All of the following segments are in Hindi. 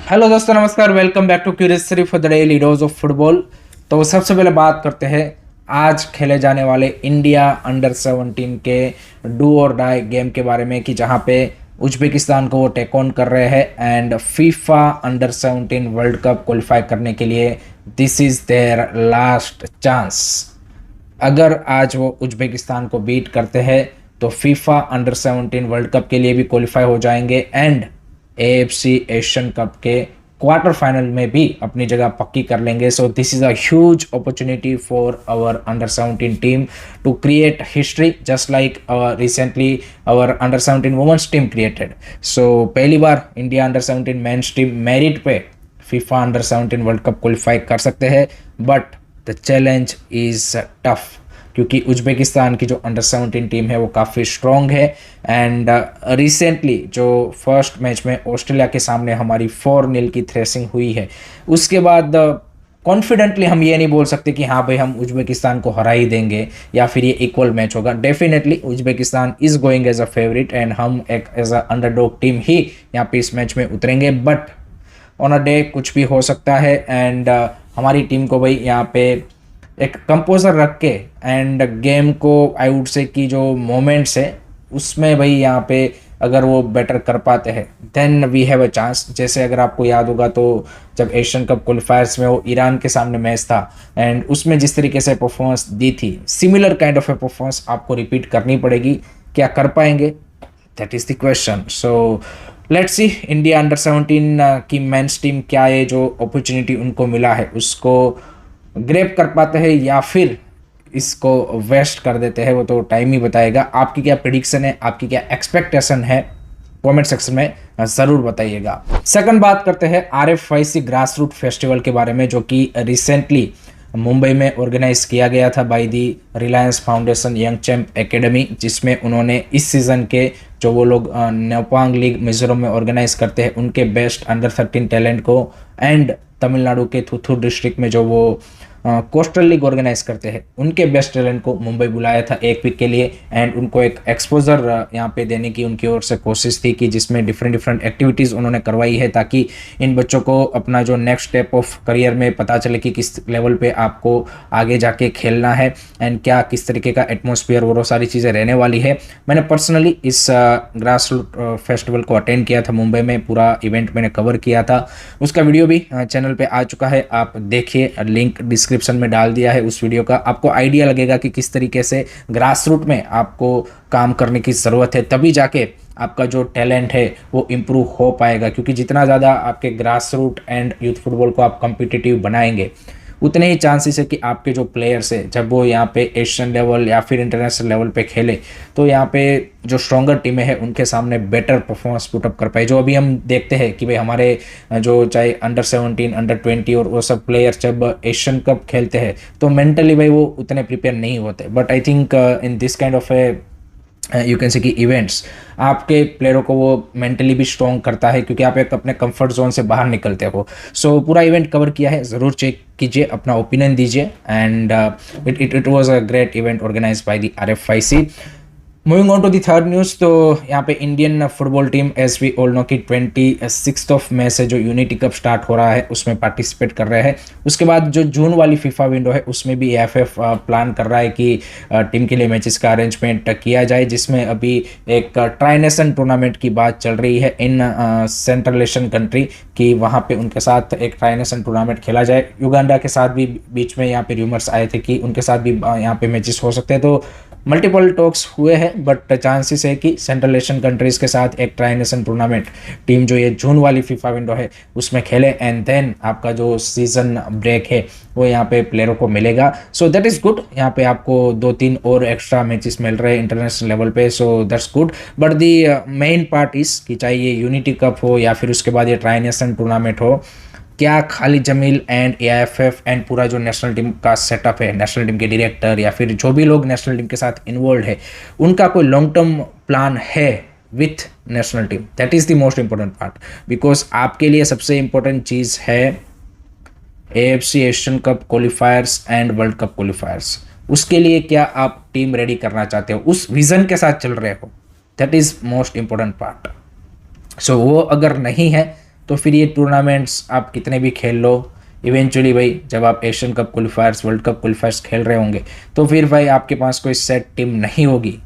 हेलो दोस्तों, नमस्कार। Welcome back to Curiosery for the daily dose of football. तो सबसे पहले बात करते हैं आज खेले जाने वाले इंडिया अंडर 17 के डू और डाई गेम के बारे में, कि जहां पे उज्बेकिस्तान को वो टेक ऑन कर रहे हैं and FIFA under 17 world cup qualify करने के लिए this is their last chance. अगर आज वो उज्बेकिस्तान को बीट करते हैं तो फीफा अंडर 17 वर्ल्ड कप के लिए भी क्वालिफाई हो जाएंगे एंड एएफसी एशियन कप के क्वार्टर फाइनल में भी अपनी जगह पक्की कर लेंगे। So this is a huge opportunity for our under 17 team to create history just like recently our under 17 women's team created. So पहली बार India under 17 men's team merit पे FIFA under 17 world cup qualify कर सकते हैं, but the challenge is tough क्योंकि उज्बेकिस्तान की जो अंडर 17 टीम है वो काफ़ी स्ट्रॉन्ग है एंड रिसेंटली जो फर्स्ट मैच में ऑस्ट्रेलिया के सामने हमारी 4-0 की थ्रेसिंग हुई है, उसके बाद कॉन्फिडेंटली हम ये नहीं बोल सकते कि हाँ भाई हम उज्बेकिस्तान को हरा ही देंगे या फिर ये इक्वल मैच होगा। Definitely Uzbekistan is going as a favourite and हम एक एज अ अंडरडॉग टीम ही यहाँ पे इस मैच में उतरेंगे, बट ऑन अ डे कुछ भी हो सकता है एंड हमारी टीम को भाई यहाँ पे एक कंपोजर रख के एंड गेम को आई वुड से कि जो मोमेंट्स है उसमें भाई यहाँ पे अगर वो बेटर कर पाते हैं then we have a chance. जैसे अगर आपको याद होगा तो जब एशियन कप क्वालिफायर्स में वो ईरान के सामने मैच था एंड उसमें जिस तरीके से परफॉर्मेंस दी थी, similar kind of A performance आपको रिपीट करनी पड़ेगी। क्या कर पाएंगे, that is the question. So let's see India under 17 की मेंस टीम क्या ये जो अपॉर्चुनिटी उनको मिला है उसको ग्रैब कर पाते हैं या फिर इसको वेस्ट कर देते हैं, वो तो टाइम ही बताएगा। आपकी क्या प्रिडिक्शन है, आपकी क्या एक्सपेक्टेशन है, कमेंट सेक्शन में ज़रूर बताइएगा। सेकंड बात करते हैं RFIC ग्रास रूट फेस्टिवल के बारे में, जो कि रिसेंटली मुंबई में ऑर्गेनाइज किया गया था by the Reliance foundation young champ academy, जिसमें उन्होंने इस सीज़न के जो वो लोग नेपांग लीग मिजोरम में ऑर्गेनाइज करते हैं उनके बेस्ट अंडर 13 टैलेंट को एंड तमिलनाडु के थुथुर डिस्ट्रिक्ट में जो वो कोस्टल लीग ऑर्गेनाइज करते हैं उनके बेस्ट टैलेंट को मुंबई बुलाया था एक वीक के लिए एंड उनको एक एक्सपोजर यहाँ पे देने की उनकी ओर से कोशिश थी, कि जिसमें डिफरेंट एक्टिविटीज़ उन्होंने करवाई है ताकि इन बच्चों को अपना जो नेक्स्ट स्टेप ऑफ करियर में पता चले कि किस लेवल पे आपको आगे जाके खेलना है एंड क्या किस तरीके का एटमोसफियर वो सारी चीज़ें रहने वाली है। मैंने पर्सनली इस ग्रास रूट फेस्टिवल को अटेंड किया था मुंबई में, पूरा इवेंट मैंने कवर किया था, उसका वीडियो भी चैनल पे आ चुका है, आप देखिए, लिंक डिस्क्रिप्शन में डाल दिया है उस वीडियो का। आपको आइडिया लगेगा कि किस तरीके से ग्रास रूट में आपको काम करने की ज़रूरत है, तभी जाके आपका जो टैलेंट है वो इम्प्रूव हो पाएगा। क्योंकि जितना ज़्यादा आपके grass root and youth football को आप कॉम्पिटिटिव बनाएंगे उतने ही चांसेस है कि आपके जो प्लेयर्स है जब वो यहाँ पे एशियन लेवल या फिर इंटरनेशनल लेवल पे खेले तो यहाँ पे जो स्ट्रॉन्गर टीमें हैं उनके सामने बेटर परफॉर्मेंस पुटअप कर पाए। जो अभी हम देखते हैं कि भाई हमारे जो चाहे अंडर 17 अंडर 20 और वो सब प्लेयर्स जब एशियन कप खेलते हैं तो मेंटली भाई वो उतने प्रिपेयर नहीं होते, but I think in this kind of A you can say कि इवेंट्स आपके प्लेयरों को वो मेंटली भी स्ट्रॉन्ग करता है क्योंकि आप एक अपने कंफर्ट जोन से बाहर निकलते हो। सो पूरा इवेंट कवर किया है, ज़रूर चेक कीजिए, अपना ओपिनियन दीजिए and it was a great event organised by the RFIC। Moving on to the third news, तो यहाँ पे Indian football team as we all know की 26 मई से जो यूनिटी कप स्टार्ट हो रहा है उसमें पार्टिसिपेट कर रहे हैं। उसके बाद जो जून वाली फीफा विंडो है उसमें भी AFF प्लान कर रहा है कि टीम के लिए मैचेस का अरेंजमेंट किया जाए, जिसमें अभी एक ट्राई नेशन टूर्नामेंट की बात चल रही है इन सेंट्रल एशियन कंट्री की, वहाँ पे उनके साथ एक ट्राई नेशन टूर्नामेंट खेला जाए। युगांडा के साथ भी बीच में यहाँ पे रूमर्स आए थे कि उनके साथ भी यहाँ पे मैचेस हो सकते हैं, तो मल्टीपल टॉक्स हुए हैं, बट चांसेस है कि सेंट्रल एशियन कंट्रीज़ के साथ एक ट्राई नेशन टूर्नामेंट टीम जो ये जून वाली फीफा विंडो है उसमें खेले एंड देन आपका जो सीज़न ब्रेक है वो यहाँ पे प्लेयरों को मिलेगा। सो दैट इज़ गुड, यहाँ पे आपको 2-3 और एक्स्ट्रा मैचेस मिल रहे हैं इंटरनेशनल लेवल पे, so that's good. But the main part is कि चाहे ये यूनिटी कप हो या फिर उसके बाद ये ट्राई नेशन टूर्नामेंट हो, क्या Khalid Jamil and AIFF and पूरा जो नेशनल टीम का सेटअप है, नेशनल टीम के डायरेक्टर या फिर जो भी लोग नेशनल टीम के साथ इन्वॉल्व है, उनका कोई लॉन्ग टर्म प्लान है with national team? That is the most important part, because आपके लिए सबसे इंपॉर्टेंट चीज़ है AFC Asian cup क्वालिफायर्स and world cup क्वालिफायर्स। उसके लिए क्या आप टीम रेडी करना चाहते हो, उस विज़न के साथ चल रहे हो, that is most important part. So वो अगर नहीं है तो फिर ये टूर्नामेंट्स आप कितने भी खेल लो, इवेंचुअली भाई जब आप एशियन कप क्वालिफायर्स, वर्ल्ड कप क्वालिफायर्स खेल रहे होंगे तो फिर भाई आपके पास कोई सेट टीम नहीं होगी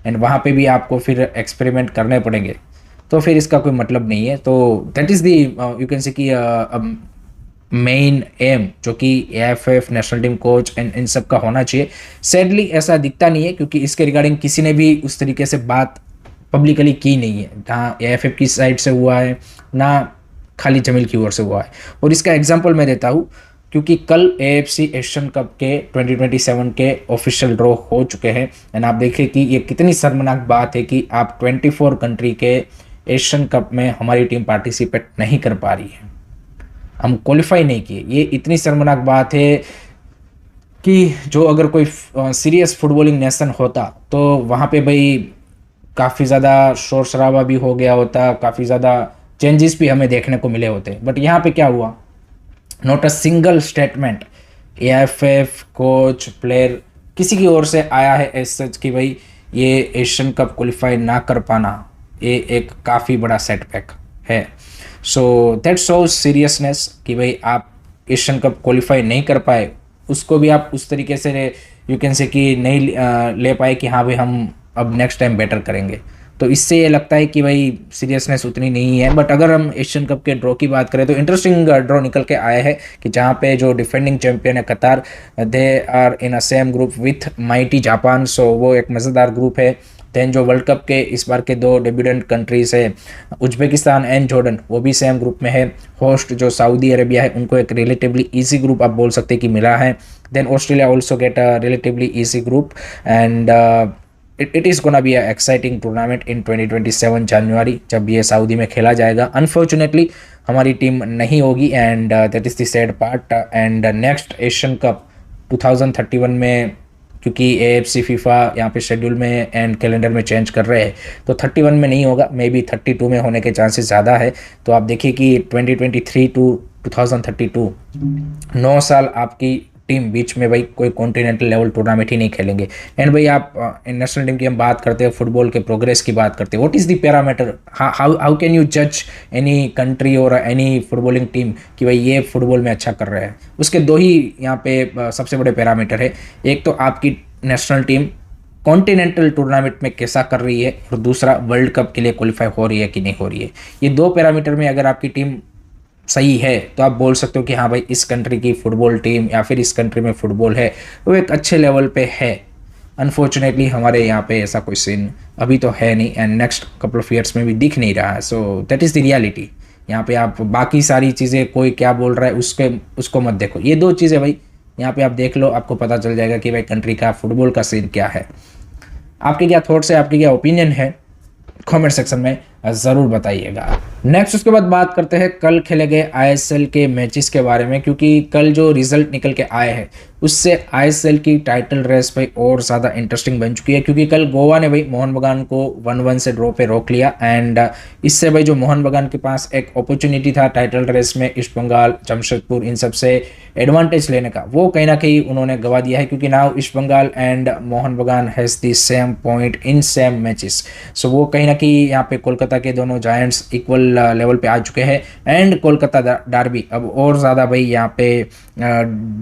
एंड वहाँ पे भी आपको फिर एक्सपेरिमेंट करने पड़ेंगे, तो फिर इसका कोई मतलब नहीं है। तो that is the you can say कि मेन एम जो कि AFF, national team coach and in सब का होना चाहिए। सैडली ऐसा दिखता नहीं है क्योंकि इसके रिगार्डिंग किसी ने भी उस तरीके से बात पब्लिकली की नहीं है, ना एएफएफ की साइड से हुआ है ना खालिद जमील की ओर से हुआ है। और इसका एग्जांपल मैं देता हूँ क्योंकि कल एएफसी एशियन कप के 2027 के ऑफिशियल ड्रॉ हो चुके हैं एंड आप देखिए कि ये कितनी शर्मनाक बात है कि आप 24 कंट्री के एशियन कप में हमारी टीम पार्टिसिपेट नहीं कर पा रही है, हम क्वालिफाई नहीं किए। ये इतनी शर्मनाक बात है कि जो अगर कोई सीरियस फुटबॉलिंग नेशन होता तो वहाँ पे भाई काफ़ी ज़्यादा शोर शराबा भी हो गया होता, काफ़ी ज़्यादा चेंजेस भी हमें देखने को मिले होते। बट यहाँ पे क्या हुआ, not a single statement AFF, coach, player किसी की ओर से आया है एज सच कि भाई ये एशियन कप क्वालिफाई ना कर पाना ये एक काफ़ी बड़ा सेटबैक है। सो दैट शोज सीरियसनेस कि भाई आप एशियन कप क्वालिफाई नहीं कर पाए, उसको भी आप उस तरीके से यू कैन से कि नहीं ले पाए कि हाँ भाई हम अब नेक्स्ट टाइम बेटर करेंगे। तो इससे ये लगता है कि भाई सीरियसनेस उतनी नहीं है। बट अगर हम एशियन कप के ड्रॉ की बात करें तो इंटरेस्टिंग ड्रॉ निकल के आया है कि जहाँ पे जो डिफेंडिंग चैंपियन है Qatar, they are in a same group with mighty Japan, so वो एक मज़ेदार ग्रुप है। देन जो वर्ल्ड कप के इस बार के दो डेब्यूटेंट कंट्रीज है उज्बेकिस्तान एंड जॉर्डन, वो भी सेम ग्रुप में है। होस्ट जो सऊदी अरेबिया है उनको एक रिलेटिवली ईजी ग्रुप आप बोल सकते हैं कि मिला है। Then Australia also get a relatively easy group and it is gonna be a exciting tournament in 2027 जनवरी जब ये सऊदी में खेला जाएगा। अनफॉर्चुनेटली हमारी टीम नहीं होगी and that is the sad part. And next Asian cup 2031 में, क्योंकि एएफसी फीफा यहाँ पे शेड्यूल में एंड कैलेंडर में चेंज कर रहे हैं तो 31 में नहीं होगा, मे बी 32 में होने के चांसेस ज़्यादा है। तो आप देखिए कि 2023 टू 2032 9 साल आपकी टीम बीच में भाई कोई कॉन्टिनेंटल लेवल टूर्नामेंट ही नहीं खेलेंगे। एंड भाई आप नेशनल टीम की हम बात करते हैं, फुटबॉल के प्रोग्रेस की बात करते हैं, what is the parameter, how can you जज एनी कंट्री और एनी फुटबॉलिंग टीम कि भाई ये फुटबॉल में अच्छा कर रहा है। उसके दो ही यहाँ पे सबसे बड़े पैरामीटर है, एक तो आपकी नेशनल टीम कॉन्टिनेंटल टूर्नामेंट में कैसा कर रही है और दूसरा वर्ल्ड कप के लिए क्वालिफाई हो रही है कि नहीं हो रही है। ये दो पैरामीटर में अगर आपकी टीम सही है तो आप बोल सकते हो कि हाँ भाई इस कंट्री की फुटबॉल टीम या फिर इस कंट्री में फुटबॉल है वो एक अच्छे लेवल पे है। अनफॉर्चुनेटली हमारे यहाँ पे ऐसा कोई सीन अभी तो है नहीं and next couple of years में भी दिख नहीं रहा है। So that is the reality. यहाँ पे आप बाकी सारी चीज़ें कोई क्या बोल रहा है उसको मत देखो, ये दो चीज़ें भाई यहाँ पे आप देख लो, आपको पता चल जाएगा कि भाई कंट्री का फुटबॉल का सीन क्या है। आपके क्या थॉट्स है, आपकी क्या ओपिनियन है, कमेंट सेक्शन में ज़रूर बताइएगा। नेक्स्ट उसके बाद बात करते हैं कल खेले गए आईएसएल के मैचेस के बारे में, क्योंकि कल जो रिजल्ट निकल के आए हैं उससे आईएसएल की टाइटल रेस भाई और ज़्यादा इंटरेस्टिंग बन चुकी है। क्योंकि कल गोवा ने भाई मोहन बगान को 1-1 से ड्रॉ पे रोक लिया एंड इससे भाई जो मोहन बगान के पास एक अपॉर्चुनिटी था टाइटल रेस में ईस्ट बंगाल, जमशेदपुर इन सब से एडवांटेज लेने का, वो कहीं ना कहीं उन्होंने गवा दिया है। क्योंकि now East Bengal and Mohun Bagan has the same point in same matches. So वो कहीं ना कहीं यहाँ पे कोलकाता के दोनों जायंट्स इक्वल लेवल पे आ चुके हैं एंड कोलकाता डार्बी अब और ज़्यादा भाई यहाँ पे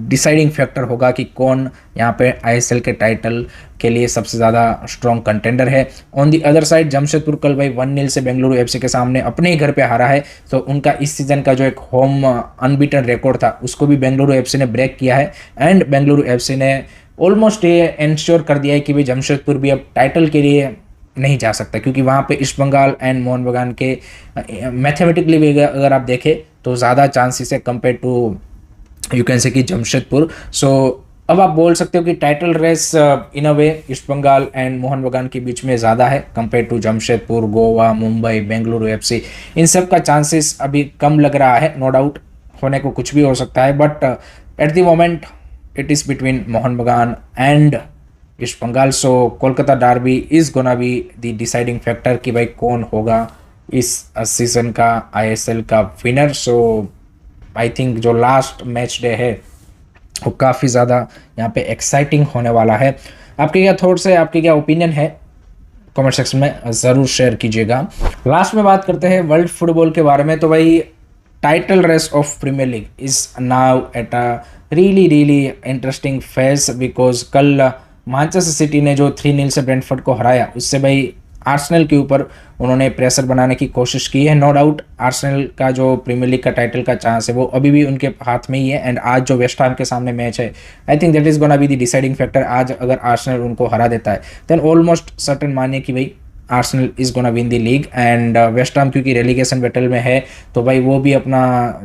डिसाइडिंग फैक्टर होगा कि कौन यहाँ पे आईएसएल के टाइटल के लिए सबसे ज़्यादा स्ट्रॉन्ग कंटेंडर है। On the other side Jamshedpur कल भाई 1-0 से बेंगलुरु एफसी के सामने अपने ही घर पे हारा है, तो उनका इस सीज़न का जो एक होम अनबीटन रिकॉर्ड था उसको भी बेंगलुरु एफसी ने ब्रेक किया है एंड बेंगलुरु एफसी ने ऑलमोस्ट ये इंश्योर कर दिया है कि भाई जमशेदपुर भी अब टाइटल के लिए नहीं जा सकता। क्योंकि वहाँ पे ईस्ट बंगाल एंड मोहन बगान के मैथमेटिकली भी अगर आप देखें तो ज़्यादा चांसेस है compare to you can say कि जमशेदपुर। सो अब आप बोल सकते हो कि title race in a way East Bengal and Mohun Bagan के बीच में ज़्यादा है compare to Jamshedpur, Goa, Mumbai, Bengaluru FC, इन सब का चांसेस अभी कम लग रहा है। नो डाउट होने को कुछ भी हो सकता है but at the moment it is between Mohun Bagan and East Bengal. So Kolkata derby is gonna be the deciding factor कि भाई कौन होगा इस सीज़न का आईएसएल का विनर। सो आई थिंक जो लास्ट मैच डे है वो काफ़ी ज़्यादा यहाँ पे एक्साइटिंग होने वाला है। आपके क्या थॉट्स है, आपकी क्या ओपिनियन है, कमेंट सेक्शन में ज़रूर शेयर कीजिएगा। लास्ट में बात करते हैं वर्ल्ड फुटबॉल के बारे में। तो भाई title race of premier league is now at a really interesting phase, because कल मैनचेस्टर सिटी ने जो 3-0 से ब्रेंटफोर्ड को हराया, उससे भाई आर्सेनल के ऊपर उन्होंने प्रेशर बनाने की कोशिश की है। नो डाउट आर्सेनल का जो प्रीमियर लीग का टाइटल का चांस है वो अभी भी उनके हाथ में ही है। एंड आज जो वेस्ट हैम के सामने मैच है, I think that is gonna be the deciding factor. आज अगर आर्सेनल उनको हरा देता है देन ऑलमोस्ट सर्टेन मानिए कि भाई Arsenal is gonna win the league. And West Ham क्योंकि रेलीगेशन बैटल में है तो भाई वो भी अपना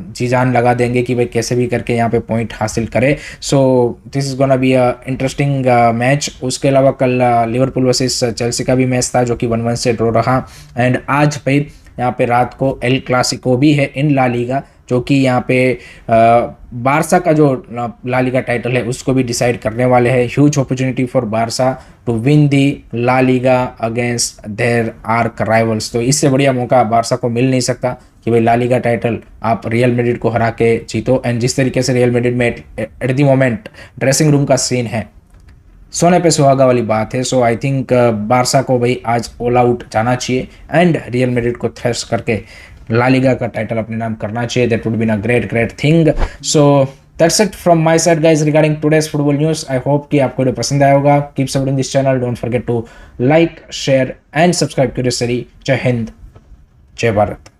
जी जान लगा देंगे कि भाई कैसे भी करके यहाँ पे पॉइंट हासिल करे। सो this is gonna be a interesting match. उसके अलावा कल लिवरपूल वर्सेस चेल्सी का भी मैच था जो कि 1-1 से ड्रॉ रहा। एंड आज भाई यहाँ पे रात को एल क्लासिको भी है इन ला लीगा, जो कि यहाँ पे बारसा का जो ला लीगा टाइटल है उसको भी डिसाइड करने वाले हैं। Huge opportunity for Barca to win the La Liga against their arch rivals. तो इससे बढ़िया मौका बारसा को मिल नहीं सकता कि भाई ला लीगा टाइटल आप रियल मैड्रिड को हरा के जीतो। एंड जिस तरीके से रियल मैड्रिड में eight the moment dressing room का सीन है, सोने पे सुहागा वाली बात है। सो आई थिंक बारसा को भाई आज ऑल आउट जाना चाहिए एंड रियल मैड्रिड को थ्रेश करके ला लीगा का टाइटल अपने नाम करना चाहिए। That would be a great thing. So that's it from my side guys regarding today's football news. I hope कि आपको वीडियो पसंद आया होगा। Keep supporting this channel, don't forget to like, share and subscribe curious study. जय हिंद, जय भारत।